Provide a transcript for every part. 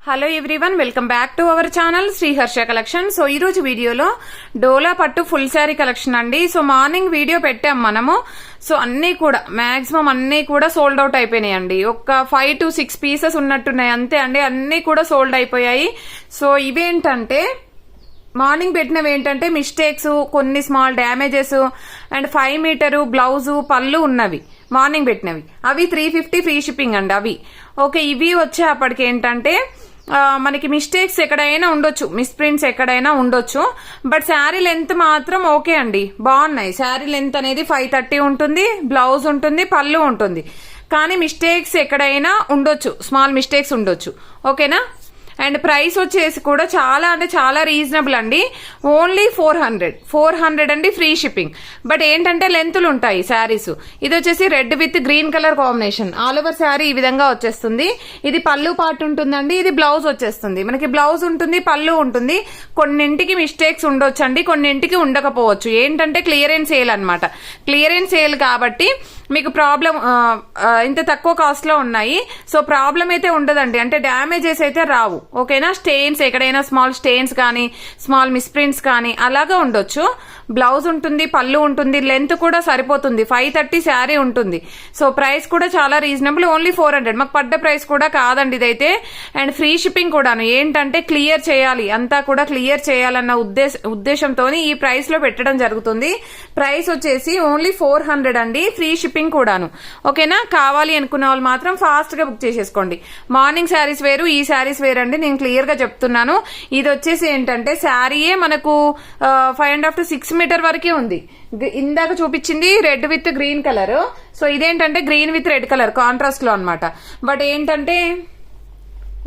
Hello everyone, welcome back to our channel Shri Harsha collection. So ఈ రోజు వీడియోలో డోలా పట్టు ఫుల్ శారీ కలెక్షన్ అండి. సో మార్నింగ్ వీడియో పెట్టాం మనము. సో అన్ని కూడా మాక్సిమం అన్ని కూడా సోల్డ్ అవుట్ అయిపోయినాయండి. ఒక 5 to 6 పీసెస్ ఉన్నట్టున్నాయి అంతే అండి. అన్ని కూడా సోల్డ్ అయిపోయాయి. సో ఇవేంటంటే మార్నింగ్ పెట్టినవి ఏంటంటే మిస్టేక్స్, కొన్ని small damages and 5 metre blouse పళ్ళు ఉన్నవి మార్నింగ్ పెట్టినవి. అవి 350 ఫ్రీ షిప్పింగ్ అండి అవి. ఓకే, ఇవి వచ్చేప్పటికి ఏంటంటే మనకి మిస్టేక్స్ ఎక్కడైనా ఉండొచ్చు, మిస్ప్రింట్స్ ఎక్కడైనా ఉండొచ్చు. బట్ శారీ లెంత్ మాత్రం ఓకే అండి, బాగున్నాయి. శారీ లెంత్ అనేది 530 ఉంటుంది, బ్లౌజ్ ఉంటుంది, పళ్ళు ఉంటుంది. కానీ మిస్టేక్స్ ఎక్కడైనా ఉండొచ్చు, స్మాల్ మిస్టేక్స్ ఉండొచ్చు. ఓకేనా. అండ్ ప్రైస్ వచ్చేసి కూడా చాలా అంటే చాలా రీజనబుల్ అండి. ఓన్లీ 400 అండి ఫ్రీ షిప్పింగ్. బట్ ఏంటంటే లెంతులు ఉంటాయి శారీస్. ఇది వచ్చేసి red with green colour combination. All over sari ఈ విధంగా వచ్చేస్తుంది. ఇది పళ్ళు పార్ట్ ఉంటుందండి, ఇది బ్లౌజ్ వచ్చేస్తుంది. మనకి బ్లౌజ్ ఉంటుంది, పళ్ళు ఉంటుంది. కొన్నింటికి మిస్టేక్స్ ఉండొచ్చు అండి, కొన్నింటికి ఉండకపోవచ్చు. ఏంటంటే క్లియరెన్స్ సేల్ అనమాట. క్లియరెన్స్ సేల్ కాబట్టి మీకు ప్రాబ్లం ఇంత తక్కువ కాస్ట్ లో ఉన్నాయి. సో ప్రాబ్లం అయితే ఉండదండి, అంటే డ్యామేజెస్ అయితే రావు. ఓకేనా. స్టెయిన్స్ ఎక్కడైనా స్మాల్ స్టెయిన్స్ కానీ స్మాల్ మిస్ప్రింట్స్ కానీ అలాగా ఉండొచ్చు. బ్లౌజ్ ఉంటుంది, పళ్ళు ఉంటుంది, లెంత్ కూడా సరిపోతుంది. 530 శారీ ఉంటుంది. సో ప్రైస్ కూడా చాలా రీజనబుల్, ఓన్లీ 400. మాకు పడ్డ ప్రైస్ కూడా కాదండి ఇదైతే. అండ్ ఫ్రీ షిప్పింగ్ కూడాను. ఏంటంటే క్లియర్ చేయాలి, అంతా కూడా క్లియర్ చేయాలన్న ఉద్దేశంతో ఈ ప్రైస్ లో పెట్టడం జరుగుతుంది. ప్రైస్ వచ్చేసి ఓన్లీ 400 అండి, ఫ్రీ షిప్పింగ్ కూడాను. ఓకేనా. కావాలి అనుకున్న వాళ్ళు మాత్రం ఫాస్ట్ గా బుక్ చేసేసుకోండి. మార్నింగ్ శారీస్ వేరు, ఈ శారీస్ వేరు అండి, నేను క్లియర్ గా చెప్తున్నాను. ఇది వచ్చేసి ఏంటంటే శారీయే మనకు 5.5 to 6 మీటర్ వరకే ఉంది. ఇందాక చూపించింది red with green colour. So ఇదేంటంటే green with red colour contrast లో అనమాట. బట్ ఏంటంటే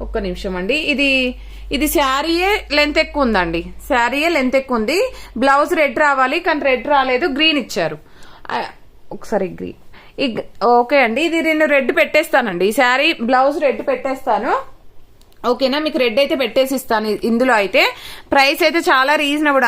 ఒక్క నిమిషం అండి, ఇది శారీయే లెంత్ ఎక్కువ ఉందండి. శారీయే లెంత్ ఎక్కువ ఉంది. బ్లౌజ్ రెడ్ రావాలి కానీ రెడ్ రాలేదు, గ్రీన్ ఇచ్చారు. ఒకసారి గ్రీన్. ఓకే అండి, ఇది నేను రెడ్ పెట్టేస్తానండి. ఈ శారీ బ్లౌజ్ రెడ్ పెట్టేస్తాను. ఓకేనా. మీకు రెడ్ అయితే పెట్టేసి ఇస్తాను. ఇందులో అయితే ప్రైస్ అయితే చాలా రీజనబుల్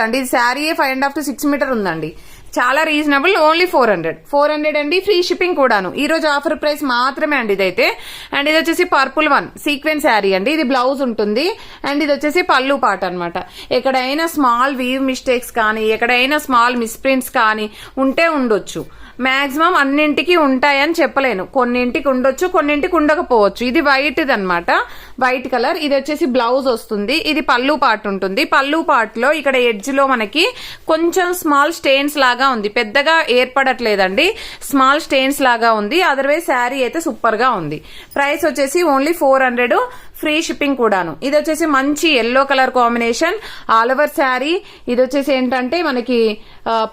అండి. ఇది శారీయే 5.5 to 6 మీటర్ ఉందండి. చాలా రీజనబుల్, ఓన్లీ 400 అండి, ఫ్రీ షిప్పింగ్ కూడాను. ఈ రోజు ఆఫర్ ప్రైస్ మాత్రమే అండి ఇదైతే. అండ్ ఇది వచ్చేసి పర్పుల్ వన్ సీక్వెన్స్ శారీ అండి. ఇది బ్లౌజ్ ఉంటుంది అండ్ ఇది వచ్చేసి పళ్ళు పాట అనమాట. ఎక్కడైనా స్మాల్ వీవ్ మిస్టేక్స్ కానీ ఎక్కడైనా స్మాల్ మిస్ప్రింట్స్ కానీ ఉంటే ఉండొచ్చు. మాక్సిమం అన్నింటికి ఉంటాయని చెప్పలేను, కొన్నింటికి ఉండొచ్చు, కొన్నింటికి ఉండకపోవచ్చు. ఇది వైట్ అనమాట, వైట్ కలర్. ఇది వచ్చేసి బ్లౌజ్ వస్తుంది, ఇది పళ్ళు పార్ట్ ఉంటుంది. పళ్ళు పార్ట్ లో ఇక్కడ ఎడ్జ్ లో మనకి కొంచెం స్మాల్ స్టెయిన్స్ లాగా ఉంది, పెద్దగా ఏర్పడట్లేదండి, స్మాల్ స్టెయిన్స్ లాగా ఉంది. అదర్వైజ్ శారీ అయితే సూపర్ గా ఉంది. ప్రైస్ వచ్చేసి ఓన్లీ 400, ఫ్రీ షిప్పింగ్ కూడాను. ఇది వచ్చేసి మంచి yellow colour combination all over sari. ఇది వచ్చేసి ఏంటంటే మనకి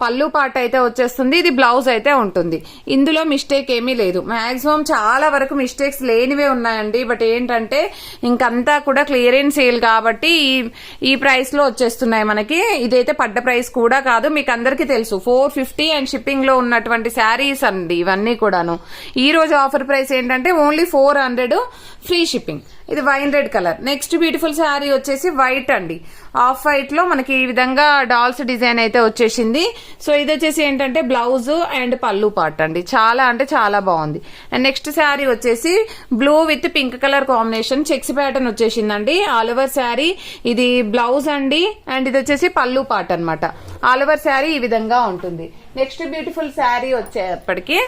పళ్ళు పార్ట్ అయితే వచ్చేస్తుంది, ఇది బ్లౌజ్ అయితే ఉంటుంది. ఇందులో మిస్టేక్ ఏమీ లేదు. మాక్సిమం చాలా వరకు మిస్టేక్స్ లేనివే ఉన్నాయండి. బట్ ఏంటంటే ఇంకంతా కూడా క్లియరెన్స్ సేల్ కాబట్టి ఈ ప్రైస్ లో వచ్చేస్తున్నాయి మనకి. ఇదైతే పడ్డ ప్రైస్ కూడా కాదు, మీకు అందరికీ తెలుసు. 450 అండ్ షిప్పింగ్ లో ఉన్నటువంటి శారీస్ అండి ఇవన్నీ కూడాను. ఈ రోజు ఆఫర్ ప్రైస్ ఏంటంటే ఓన్లీ 400, ఫ్రీ షిప్పింగ్. ఇది wine red colour. Next beautiful sari వచ్చేసి వైట్ అండి. ఆఫ్ వైట్ లో మనకి ఈ విధంగా డాల్స్ డిజైన్ అయితే వచ్చేసింది. సో ఇది వచ్చేసి ఏంటంటే బ్లౌజ్ అండ్ పళ్ళు పార్ట్ అండి. చాలా అంటే చాలా బాగుంది. అండ్ నెక్స్ట్ శారీ వచ్చేసి blue with pink colour combination checks pattern వచ్చేసిందండి. ఆల్ ఓవర్ శారీ ఇది బ్లౌజ్ అండి అండ్ ఇది వచ్చేసి పళ్ళు పార్ట్ అనమాట. ఆల్ ఓవర్ శారీ ఈ విధంగా ఉంటుంది. నెక్స్ట్ బ్యూటిఫుల్ శారీ వచ్చేప్పటికి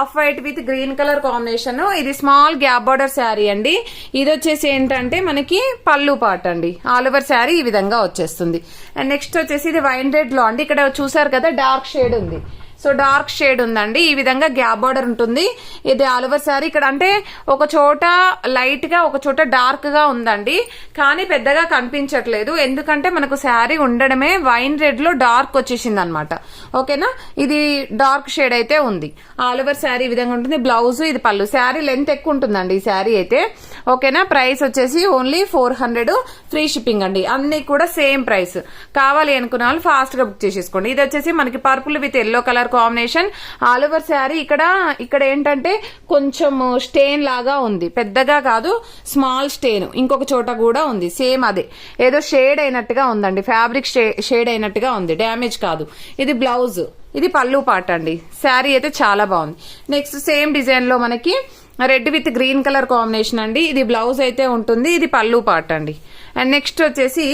off white with green colour combination. ఇది స్మాల్ గ్యాప్ బార్డర్ శారీ అండి. ఇది వచ్చేసి ఏంటంటే మనకి పళ్ళు పార్ట్ అండి. ఆల్ ఓవర్ శారీ ఈ విధంగా వచ్చేస్తుంది. అండ్ నెక్స్ట్ వచ్చేసి ఇది వైన్ రెడ్ లో అండి. ఇక్కడ చూసారు కదా డార్క్ షేడ్ ఉంది. సో డార్క్ షేడ్ ఉందండి. ఈ విధంగా గ్యాప్ బార్డర్ ఉంటుంది. ఇది ఆల్ ఓవర్ శారీ. ఇక్కడ అంటే ఒక చోట లైట్ గా ఒక చోట డార్క్ గా ఉందండి, కానీ పెద్దగా కనిపించట్లేదు. ఎందుకంటే మనకు శారీ ఉండడమే వైన్ రెడ్ లో డార్క్ వచ్చేసింది అనమాట. ఓకేనా. ఇది డార్క్ షేడ్ అయితే ఉంది. ఆల్ ఓవర్ శారీ ఈ విధంగా ఉంటుంది. బ్లౌజ్ ఇది పళ్ళు. శారీ లెంత్ ఎక్కువ ఉంటుందండి ఈ శారీ అయితే. ఓకేనా. ప్రైస్ వచ్చేసి ఓన్లీ 400, ఫ్రీ షిప్పింగ్ అండి. అన్ని కూడా సేమ్ ప్రైస్. కావాలి అనుకున్న వాళ్ళు ఫాస్ట్ గా బుక్ చేసేసుకోండి. ఇది వచ్చేసి మనకి purple with yellow colour combination. All over sari ఇక్కడ ఏంటంటే కొంచెం స్టెయిన్ లాగా ఉంది, పెద్దగా కాదు, స్మాల్ స్టెయిన్ ఇంకొక చోట కూడా ఉంది. సేమ్ అదే ఏదో షేడ్ అయినట్టుగా ఉందండి, ఫ్యాబ్రిక్ షేడ్ అయినట్టుగా ఉంది, డ్యామేజ్ కాదు. ఇది బ్లౌజ్, ఇది పళ్ళు పార్ట్ అండి. శారీ అయితే చాలా బాగుంది. నెక్స్ట్ సేమ్ డిజైన్ లో మనకి red with green colour combination అండి. ఇది బ్లౌజ్ అయితే ఉంటుంది, ఇది పళ్ళు పార్ట్ అండి. అండ్ నెక్స్ట్ వచ్చేసి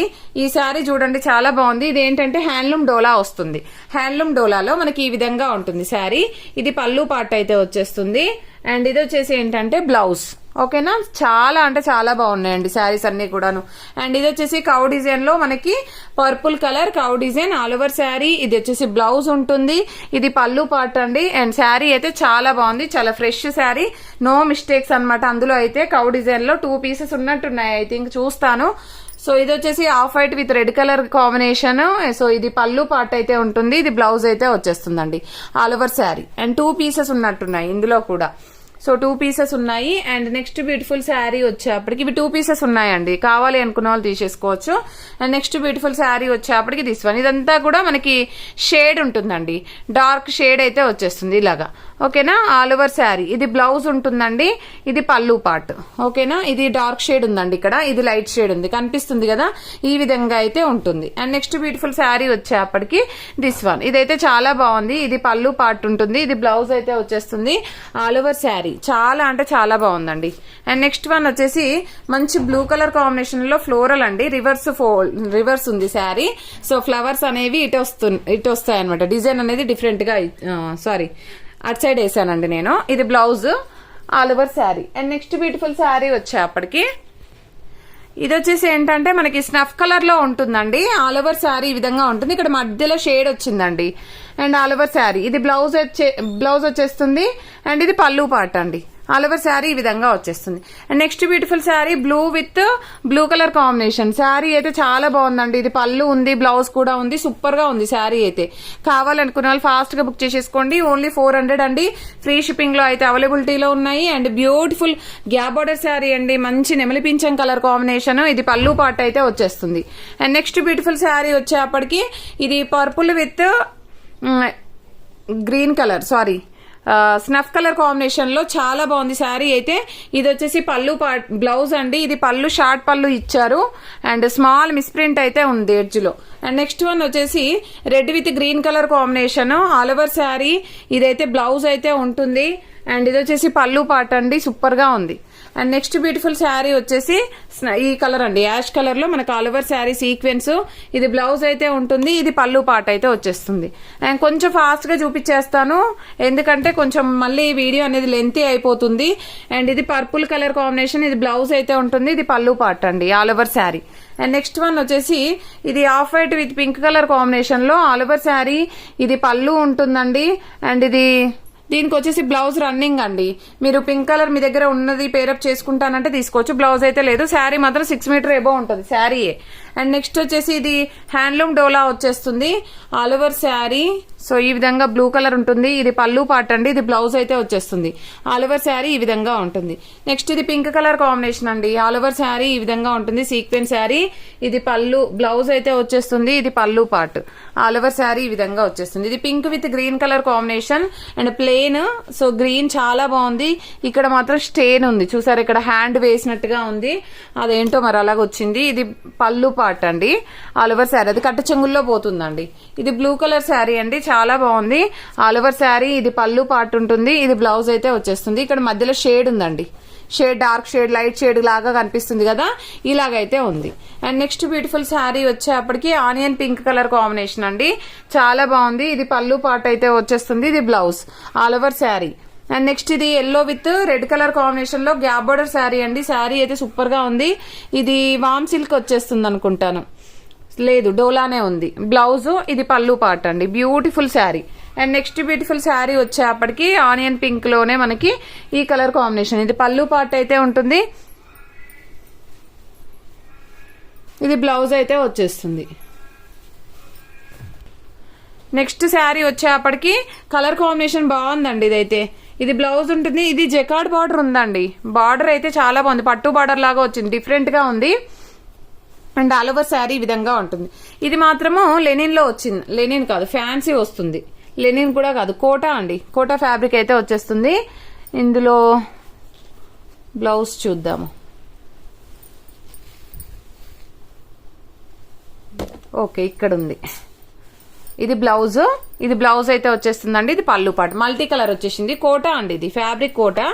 ఈ శారీ చూడండి చాలా బాగుంది. ఇది ఏంటంటే హ్యాండ్లూమ్ డోలా వస్తుంది. హ్యాండ్లూమ్ డోలాలో మనకి ఈ విధంగా ఉంటుంది శారీ. ఇది పళ్ళు పార్ట్ అయితే వచ్చేస్తుంది. అండ్ ఇది వచ్చేసి ఏంటంటే బ్లౌజ్. ఓకేనా, చాలా అంటే చాలా బాగున్నాయండి శారీస్ అన్ని కూడాను. అండ్ ఇది వచ్చేసి కౌ డిజైన్ లో మనకి purple colour cow design all over sari. ఇది వచ్చేసి బ్లౌజ్ ఉంటుంది, ఇది పళ్ళు పార్ట్ అండి. అండ్ శారీ అయితే చాలా బాగుంది, చాలా ఫ్రెష్ శారీ, నో మిస్టేక్స్ అన్నమాట. అందులో అయితే కౌ డిజైన్ లో 2 పీసెస్ ఉన్నట్టున్నాయి ఐ థింక్, చూస్తాను. సో ఇది వచ్చేసి off white with red colour combination. So ఇది పళ్ళు పార్ట్ అయితే ఉంటుంది, ఇది బ్లౌజ్ అయితే వచ్చేస్తుందండి all over sari. And 2 pieces ఉన్నట్టున్నాయి ఇందులో కూడా. సో 2 పీసెస్ ఉన్నాయి. అండ్ నెక్స్ట్ బ్యూటిఫుల్ శారీ వచ్చేప్పటికి ఇవి 2 పీసెస్ ఉన్నాయండి, కావాలి అనుకున్న వాళ్ళు తీసేసుకోవచ్చు. అండ్ నెక్స్ట్ బ్యూటిఫుల్ శారీ వచ్చేప్పటికి దిస్ వన్. ఇదంతా కూడా మనకి షేడ్ ఉంటుందండి, డార్క్ షేడ్ అయితే వచ్చేస్తుంది ఇలాగా. ఓకేనా, ఆల్ ఓవర్ శారీ. ఇది బ్లౌజ్ ఉంటుందండి, ఇది పళ్ళు పార్ట్. ఓకేనా, ఇది డార్క్ షేడ్ ఉందండి ఇక్కడ, ఇది లైట్ షేడ్ ఉంది, కనిపిస్తుంది కదా, ఈ విధంగా అయితే ఉంటుంది. అండ్ నెక్స్ట్ బ్యూటిఫుల్ శారీ వచ్చేప్పటికి దిస్ వన్. ఇదైతే చాలా బాగుంది, ఇది పళ్ళు పార్ట్ ఉంటుంది, ఇది బ్లౌజ్ అయితే వచ్చేస్తుంది ఆల్ ఓవర్ శారీ. చాలా అంటే చాలా బాగుందండి. అండ్ నెక్స్ట్ వన్ వచ్చేసి మంచి బ్లూ కలర్ కాంబినేషన్ లో ఫ్లోరల్ అండి, రివర్స్ ఉంది శారీ. సో ఫ్లవర్స్ అనేవి ఇటు వస్తాయి అనమాట, డిజైన్ అనేది డిఫరెంట్ గా, సారీ అటు సైడ్ వేసానండి నేను. ఇది blouse all over sari. And next beautiful sari వచ్చేప్పటికి ఇది వచ్చేసి ఏంటంటే మనకి స్నఫ్ కలర్ లో ఉంటుందండి, ఆల్ ఓవర్ శారీ ఈ విధంగా ఉంటుంది. ఇక్కడ మధ్యలో షేడ్ వచ్చిందండి. అండ్ ఆల్ ఓవర్ శారీ ఇది బ్లౌజ్ వచ్చేస్తుంది. అండ్ ఇది పళ్ళు పార్ట్ అండి, ఆల్ ఓవర్ శారీ ఈ విధంగా వచ్చేస్తుంది. And next beautiful sari blue with blue colour combination. Sari అయితే చాలా బాగుందండి, ఇది పళ్ళు ఉంది, బ్లౌజ్ కూడా ఉంది, సూపర్ గా ఉంది శారీ అయితే. కావాలనుకున్న వాళ్ళు ఫాస్ట్ గా బుక్ చేసేసుకోండి. ఓన్లీ 400 అండి, ఫ్రీ షిప్పింగ్ లో అయితే అవైలబిలిటీలో ఉన్నాయి. And beautiful gap border sari అండి, మంచి నెమలి పింఛం కలర్ కాంబినేషన్, ఇది పళ్ళు పార్ట్ అయితే వచ్చేస్తుంది. అండ్ నెక్స్ట్ బ్యూటిఫుల్ శారీ వచ్చేప్పటికి ఇది purple with green colour, sorry snuff colour combination లో చాలా బాగుంది శారీ అయితే. ఇది వచ్చేసి పళ్ళు బ్లౌజ్ అండి, ఇది పళ్ళు షార్ట్ పళ్ళు ఇచ్చారు. అండ్ స్మాల్ మిస్ప్రింట్ అయితే ఉంది ఎడ్జ్ లో. అండ్ నెక్స్ట్ వన్ వచ్చేసి red with green colour combination all over sari. ఇదైతే బ్లౌజ్ అయితే ఉంటుంది. అండ్ ఇది వచ్చేసి పళ్ళు పార్ట్ అండి, సూపర్ గా ఉంది. అండ్ నెక్స్ట్ బ్యూటిఫుల్ శారీ వచ్చేసి ఈ కలర్ అండి, యాష్ కలర్ లో మనకు ఆల్ ఓవర్ శారీ సీక్వెన్స్. ఇది బ్లౌజ్ అయితే ఉంటుంది, ఇది పళ్ళు పార్ట్ అయితే వచ్చేస్తుంది. అండ్ కొంచెం ఫాస్ట్ గా చూపించేస్తాను, ఎందుకంటే కొంచెం మళ్ళీ వీడియో అనేది లెంతీ అయిపోతుంది. అండ్ ఇది పర్పుల్ కలర్ కాంబినేషన్, ఇది బ్లౌజ్ అయితే ఉంటుంది, ఇది పళ్ళు పార్ట్ అండి all over sari. And next one వచ్చేసి ఇది off white with pink colour combination లో ఆల్ ఓవర్ శారీ. ఇది పళ్ళు ఉంటుందండి. అండ్ ఇది దీనికి వచ్చేసి బ్లౌజ్ రన్నింగ్ అండి. మీరు పింక్ కలర్ మీ దగ్గర ఉన్నది పేరప్ చేసుకుంటానంటే తీసుకోవచ్చు, బ్లౌజ్ అయితే లేదు. శారీ మాత్రం 6 మీటర్ ఎబో ఉంటుంది శారీయే. అండ్ నెక్స్ట్ వచ్చేసి ఇది హ్యాండ్లూమ్ డోలా వచ్చేస్తుంది ఆల్ ఓవర్ శారీ. సో ఈ విధంగా బ్లూ కలర్ ఉంటుంది, ఇది పళ్ళు పార్ట్ అండి, ఇది బ్లౌజ్ అయితే వచ్చేస్తుంది ఆల్ ఓవర్ శారీ ఈ విధంగా ఉంటుంది. నెక్స్ట్ ఇది పింక్ కలర్ కాంబినేషన్ అండి, ఆల్ ఓవర్ శారీ ఈ విధంగా ఉంటుంది, సీక్వెన్స్ శారీ. ఇది పళ్ళు బ్లౌజ్ అయితే వచ్చేస్తుంది, ఇది పళ్ళు పార్ట్ ఆల్ ఓవర్ శారీ ఈ విధంగా వచ్చేస్తుంది. ఇది pink with green colour combination and plain. So green చాలా బాగుంది. ఇక్కడ మాత్రం స్టెయిన్ ఉంది చూసారు, ఇక్కడ హ్యాండ్ వేసినట్టుగా ఉంది, అదేంటో మరి అలాగ వచ్చింది. ఇది పళ్ళు పార్ట్ అండి ఆల్ ఓవర్ శారీ, అది కట్ట చెంగుల్లో పోతుందండి. ఇది బ్లూ కలర్ శారీ అండి, చాలా బాగుంది ఆల్ ఓవర్ శారీ. ఇది పళ్ళు పార్ట్ ఉంటుంది, ఇది బ్లౌజ్ అయితే వచ్చేస్తుంది. ఇక్కడ మధ్యలో షేడ్ ఉందండి, shade dark shade light shade లాగా కనిపిస్తుంది కదా, ఇలాగైతే ఉంది. అండ్ నెక్స్ట్ బ్యూటిఫుల్ శారీ వచ్చేప్పటికి ఆనియన్ పింక్ కలర్ కాంబినేషన్ అండి, చాలా బాగుంది. ఇది పళ్ళు పార్ట్ అయితే వచ్చేస్తుంది, ఇది blouse all over sari. And next ఇది yellow with red colour combination లో గ్యాప్ బార్డర్ శారీ అండి. శారీ అయితే సూపర్ గా ఉంది. ఇది వామ్ సిల్క్ వచ్చేస్తుంది అనుకుంటాను, లేదు డోలానే ఉంది. బ్లౌజ్ ఇది పళ్ళు పార్ట్ అండి, beautiful sari. And next beautiful sari వచ్చేప్పటికి ఆనియన్ పింక్ లోనే మనకి ఈ కలర్ కాంబినేషన్, ఇది పళ్ళు పార్ట్ అయితే ఉంటుంది, ఇది బ్లౌజ్ అయితే వచ్చేస్తుంది. నెక్స్ట్ శారీ వచ్చేప్పటికి కలర్ కాంబినేషన్ బాగుందండి. ఇదైతే ఇది బ్లౌజ్ ఉంటుంది, ఇది జెకార్డ్ బార్డర్ ఉందండి. బార్డర్ అయితే చాలా బాగుంది, పట్టు బార్డర్ లాగా వచ్చింది, డిఫరెంట్ గా ఉంది. అండ్ ఆల్ ఓవర్ శారీ ఈ విధంగా ఉంటుంది. ఇది మాత్రము లెనిన్ లో వచ్చింది, లెనిన్ కాదు ఫ్యాన్సీ వస్తుంది, లెనిన్ కూడా కాదు కోటా అండి, కోటా ఫ్యాబ్రిక్ అయితే వచ్చేస్తుంది. ఇందులో బ్లౌజ్ చూద్దాము. ఓకే ఇక్కడ ఉంది, ఇది బ్లౌజ్ ఇది బ్లౌజ్ అయితే వచ్చేస్తుందండి. ఇది పళ్ళు పాటు మల్టీ కలర్ వచ్చేసింది. కోటా అండి, ఇది ఫ్యాబ్రిక్ కోటా.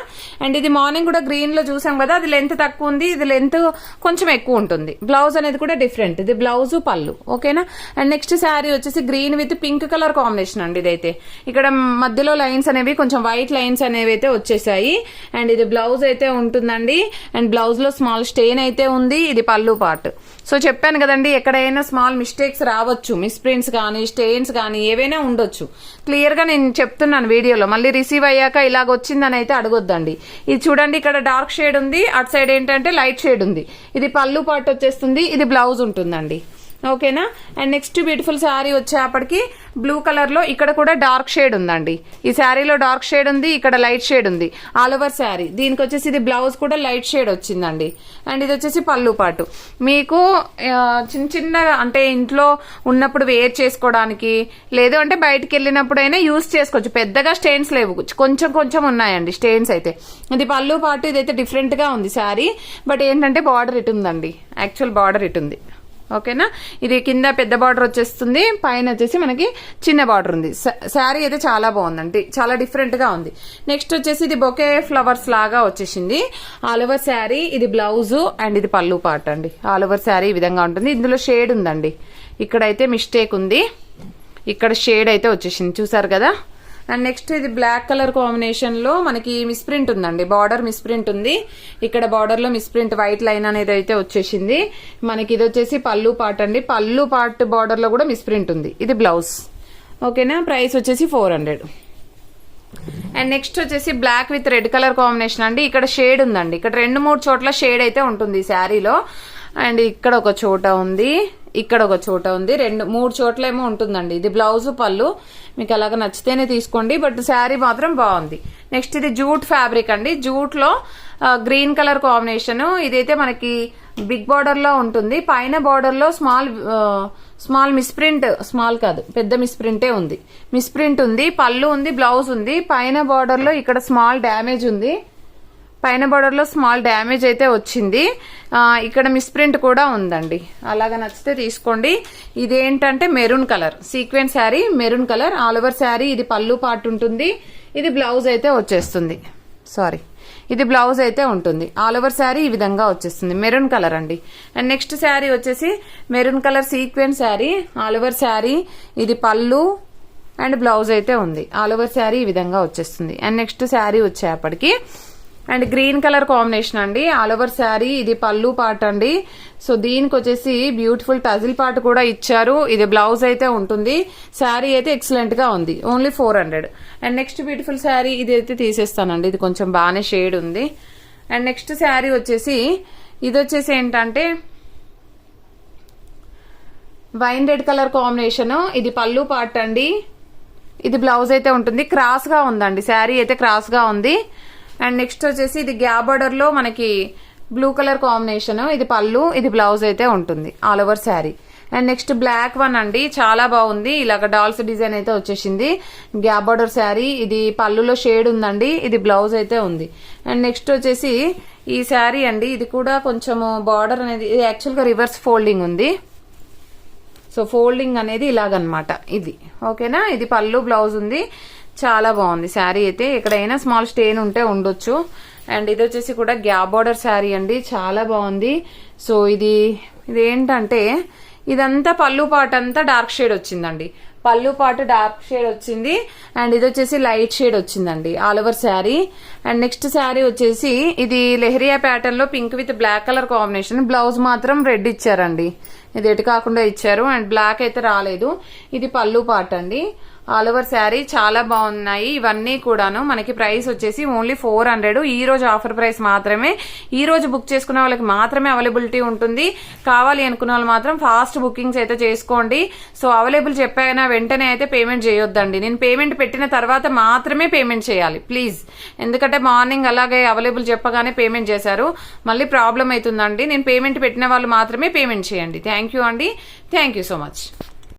అండ్ ఇది మార్నింగ్ కూడా గ్రీన్ లో చూసాం కదా, అది లెంత్ తక్కువ ఉంది, ఇది లెంత్ కొంచెం ఎక్కువ ఉంటుంది. బ్లౌజ్ అనేది కూడా డిఫరెంట్, ఇది బ్లౌజ్ పళ్ళు. ఓకేనా. అండ్ నెక్స్ట్ శారీ వచ్చేసి green with pink colour combination అండి. ఇదైతే ఇక్కడ మధ్యలో లైన్స్ అనేవి కొంచెం వైట్ లైన్స్ అనేవి అయితే వచ్చేసాయి. అండ్ ఇది బ్లౌజ్ అయితే ఉంటుందండి. అండ్ బ్లౌజ్ లో స్మాల్ స్టెయిన్ అయితే ఉంది. ఇది పళ్ళు పార్ట్. సో చెప్పాను కదండి, ఎక్కడైనా స్మాల్ మిస్టేక్స్ రావచ్చు, మిస్ప్రింట్స్ కానీ స్టెయిన్స్ కానీ ఏవైనా ఉండొచ్చు. క్లియర్ గా నేను చెప్తున్నాను వీడియోలో. మళ్ళీ రిసీవ్ అయ్యాక ఇలాగ వచ్చిందని అయితే అడగొద్దండి. ఇది చూడండి, ఇక్కడ డార్క్ షేడ్ ఉంది, అటు సైడ్ ఏంటంటే లైట్ షేడ్ ఉంది. ఇది పళ్ళు పార్ట్ వచ్చేస్తుంది, ఇది బ్లౌజ్ ఉంటుందండి. ఓకేనా. అండ్ నెక్స్ట్ బ్యూటిఫుల్ శారీ వచ్చేప్పటికి బ్లూ కలర్ లో ఇక్కడ కూడా డార్క్ షేడ్ ఉందండి. ఈ శారీలో డార్క్ షేడ్ ఉంది, ఇక్కడ లైట్ షేడ్ ఉంది. ఆల్ ఓవర్ శారీ దీనికి వచ్చేసి ఇది బ్లౌజ్ కూడా లైట్ షేడ్ వచ్చిందండి. అండ్ ఇది వచ్చేసి పళ్ళు పాటు. మీకు చిన్న చిన్నగా అంటే ఇంట్లో ఉన్నప్పుడు వేర్ చేసుకోవడానికి, లేదు అంటే బయటకు వెళ్ళినప్పుడైనా యూజ్ చేసుకోవచ్చు. పెద్దగా స్టెయిన్స్ లేవు, కొంచెం కొంచెం ఉన్నాయండి స్టెయిన్స్ అయితే. ఇది పళ్ళు పాటు. ఇదైతే డిఫరెంట్ గా ఉంది శారీ. బట్ ఏంటంటే బార్డర్ ఇటు ఉందండి, యాక్చువల్ బార్డర్ ఇటు ఉంది. ఓకేనా. ఇది కింద పెద్ద బార్డర్ వచ్చేస్తుంది, పైన వచ్చేసి మనకి చిన్న బార్డర్ ఉంది. శారీ అయితే చాలా బాగుందండి, చాలా డిఫరెంట్ గా ఉంది. నెక్స్ట్ వచ్చేసి ఇది బొకే ఫ్లవర్స్ లాగా వచ్చేసింది. ఆల్ ఓవర్ శారీ ఇది బ్లౌజ్ అండ్ ఇది పళ్ళు పార్ట్ అండి. ఆల్ ఓవర్ శారీ ఈ విధంగా ఉంటుంది. ఇందులో షేడ్ ఉందండి, ఇక్కడైతే మిస్టేక్ ఉంది, ఇక్కడ షేడ్ అయితే వచ్చేసింది, చూసారు కదా. అండ్ నెక్స్ట్ ఇది బ్లాక్ కలర్ కాంబినేషన్ లో మనకి మిస్ప్రింట్ ఉందండి, బార్డర్ మిస్ప్రింట్ ఉంది. ఇక్కడ బార్డర్ లో మిస్ప్రింట్ వైట్ లైన్ అనేది అయితే వచ్చేసింది మనకి. ఇది వచ్చేసి పళ్ళు పార్ట్ అండి. పళ్ళు పార్ట్ బార్డర్ లో కూడా మిస్ప్రింట్ ఉంది. ఇది బ్లౌజ్. ఓకేనా. ప్రైస్ వచ్చేసి 400. అండ్ నెక్స్ట్ వచ్చేసి black with red colour combination అండి. ఇక్కడ షేడ్ ఉందండి, ఇక్కడ 2-3 చోట్ల షేడ్ అయితే ఉంటుంది ఈ శారీలో. అండ్ ఇక్కడ ఒక చోట ఉంది, ఇక్కడ ఒక చోట ఉంది, 2-3 చోట్ల ఏమో ఉంటుందండి. ఇది బ్లౌజ్ పళ్ళు. మీకు అలాగ నచ్చితేనే తీసుకోండి, బట్ శారీ మాత్రం బాగుంది. నెక్స్ట్ ఇది జూట్ ఫ్యాబ్రిక్ అండి. జూట్ లో గ్రీన్ కలర్ కాంబినేషన్. ఇదైతే మనకి బిగ్ బార్డర్ లో ఉంటుంది. పైన బార్డర్ లో స్మాల్ మిస్ప్రింట్, స్మాల్ కాదు పెద్ద మిస్ప్రింటే ఉంది. మిస్ప్రింట్ ఉంది, పళ్ళు ఉంది, బ్లౌజ్ ఉంది. పైన బార్డర్ లో ఇక్కడ స్మాల్ డ్యామేజ్ ఉంది, పైన బార్డర్ లో స్మాల్ డ్యామేజ్ అయితే వచ్చింది. ఇక్కడ మిస్ప్రింట్ కూడా ఉందండి. అలాగా నచ్చితే తీసుకోండి. ఇదేంటంటే maroon colour sequence sari, maroon colour. All over sari ఇది పళ్ళు పార్ట్ ఉంటుంది. ఇది బ్లౌజ్ అయితే వచ్చేస్తుంది, సారీ ఇది బ్లౌజ్ అయితే ఉంటుంది. ఆల్ ఓవర్ శారీ ఈ విధంగా వచ్చేస్తుంది, మెరూన్ కలర్ అండి. అండ్ నెక్స్ట్ శారీ వచ్చేసి maroon colour sequence sari. All over sari ఇది పళ్ళు అండ్ బ్లౌజ్ అయితే ఉంది. ఆల్ ఓవర్ శారీ ఈ విధంగా వచ్చేస్తుంది. అండ్ నెక్స్ట్ శారీ వచ్చేప్పటికి అండ్ గ్రీన్ కలర్ కాంబినేషన్ అండి. ఆల్ ఓవర్ శారీ ఇది పళ్ళు పార్ట్ అండి. సో దీనికి వచ్చేసి బ్యూటిఫుల్ టజిల్ పార్ట్ కూడా ఇచ్చారు. ఇది బ్లౌజ్ అయితే ఉంటుంది. శారీ అయితే ఎక్సలెంట్ గా ఉంది. Only 400. And next beautiful sari ఇది అయితే తీసేస్తానండి, ఇది కొంచెం బాగానే షేడ్ ఉంది. అండ్ నెక్స్ట్ శారీ వచ్చేసి ఇది వచ్చేసి ఏంటంటే వైన్ రెడ్ కలర్ కాంబినేషన్. ఇది పళ్ళు పార్ట్ అండి. ఇది బ్లౌజ్ అయితే ఉంటుంది. క్రాస్ గా ఉందండి, శారీ అయితే క్రాస్ గా ఉంది. అండ్ నెక్స్ట్ వచ్చేసి ఇది గ్యాప్ బార్డర్ లో మనకి బ్లూ కలర్ కాంబినేషన్. ఇది పళ్ళు, ఇది బ్లౌజ్ అయితే ఉంటుంది. All over sari. And next black one అండి, చాలా బాగుంది. ఇలాగ డాల్స్ డిజైన్ అయితే వచ్చేసింది. Gap border sari. ఇది పళ్ళులో షేడ్ ఉందండి, ఇది బ్లౌజ్ అయితే ఉంది. అండ్ నెక్స్ట్ వచ్చేసి ఈ శారీ అండి. ఇది కూడా కొంచెం బార్డర్ అనేది యాక్చువల్ గా రివర్స్ ఫోల్డింగ్ ఉంది. సో ఫోల్డింగ్ అనేది ఇలాగనమాట ఇది. ఓకేనా. ఇది పళ్ళు, బ్లౌజ్ ఉంది. చాలా బాగుంది శారీ అయితే. ఎక్కడైనా స్మాల్ స్టెయిన్ ఉంటే ఉండొచ్చు. అండ్ ఇది వచ్చేసి కూడా గ్యాప్ బార్డర్ శారీ అండి, చాలా బాగుంది. సో ఇదేంటంటే ఇదంతా పళ్ళు పార్ట్ అంతా డార్క్ షేడ్ వచ్చిందండి. పళ్ళు పార్ట్ డార్క్ షేడ్ వచ్చింది. అండ్ ఇది వచ్చేసి లైట్ షేడ్ వచ్చిందండి all over sari. And next sari వచ్చేసి ఇది లెహరియా ప్యాటర్న్ లో pink with black colour combination. Blouse మాత్రం రెడ్ ఇచ్చారండి, ఇది ఎటు కాకుండా ఇచ్చారు. అండ్ బ్లాక్ అయితే రాలేదు. ఇది పళ్ళు పార్ట్ అండి. ఆల్ ఓవర్ శారీ చాలా బాగున్నాయి ఇవన్నీ కూడాను. మనకి ప్రైస్ వచ్చేసి ఓన్లీ 400. ఈ రోజు ఆఫర్ ప్రైస్ మాత్రమే. ఈ రోజు బుక్ చేసుకున్న వాళ్ళకి మాత్రమే అవైలబిలిటీ ఉంటుంది. కావాలి అనుకున్న వాళ్ళు మాత్రం ఫాస్ట్ బుకింగ్స్ అయితే చేసుకోండి. సో అవైలబుల్ చెప్పాయినా వెంటనే అయితే పేమెంట్ చేయొద్దండి. నేను పేమెంట్ పెట్టిన తర్వాత మాత్రమే పేమెంట్ చేయాలి ప్లీజ్. ఎందుకంటే మార్నింగ్ అలాగే అవైలబుల్ చెప్పగానే పేమెంట్ చేశారు, మళ్ళీ ప్రాబ్లం అవుతుందండి. నేను పేమెంట్ పెట్టిన వాళ్ళు మాత్రమే పేమెంట్ చేయండి. థ్యాంక్ యూ అండి, థ్యాంక్ యూ సో మచ్.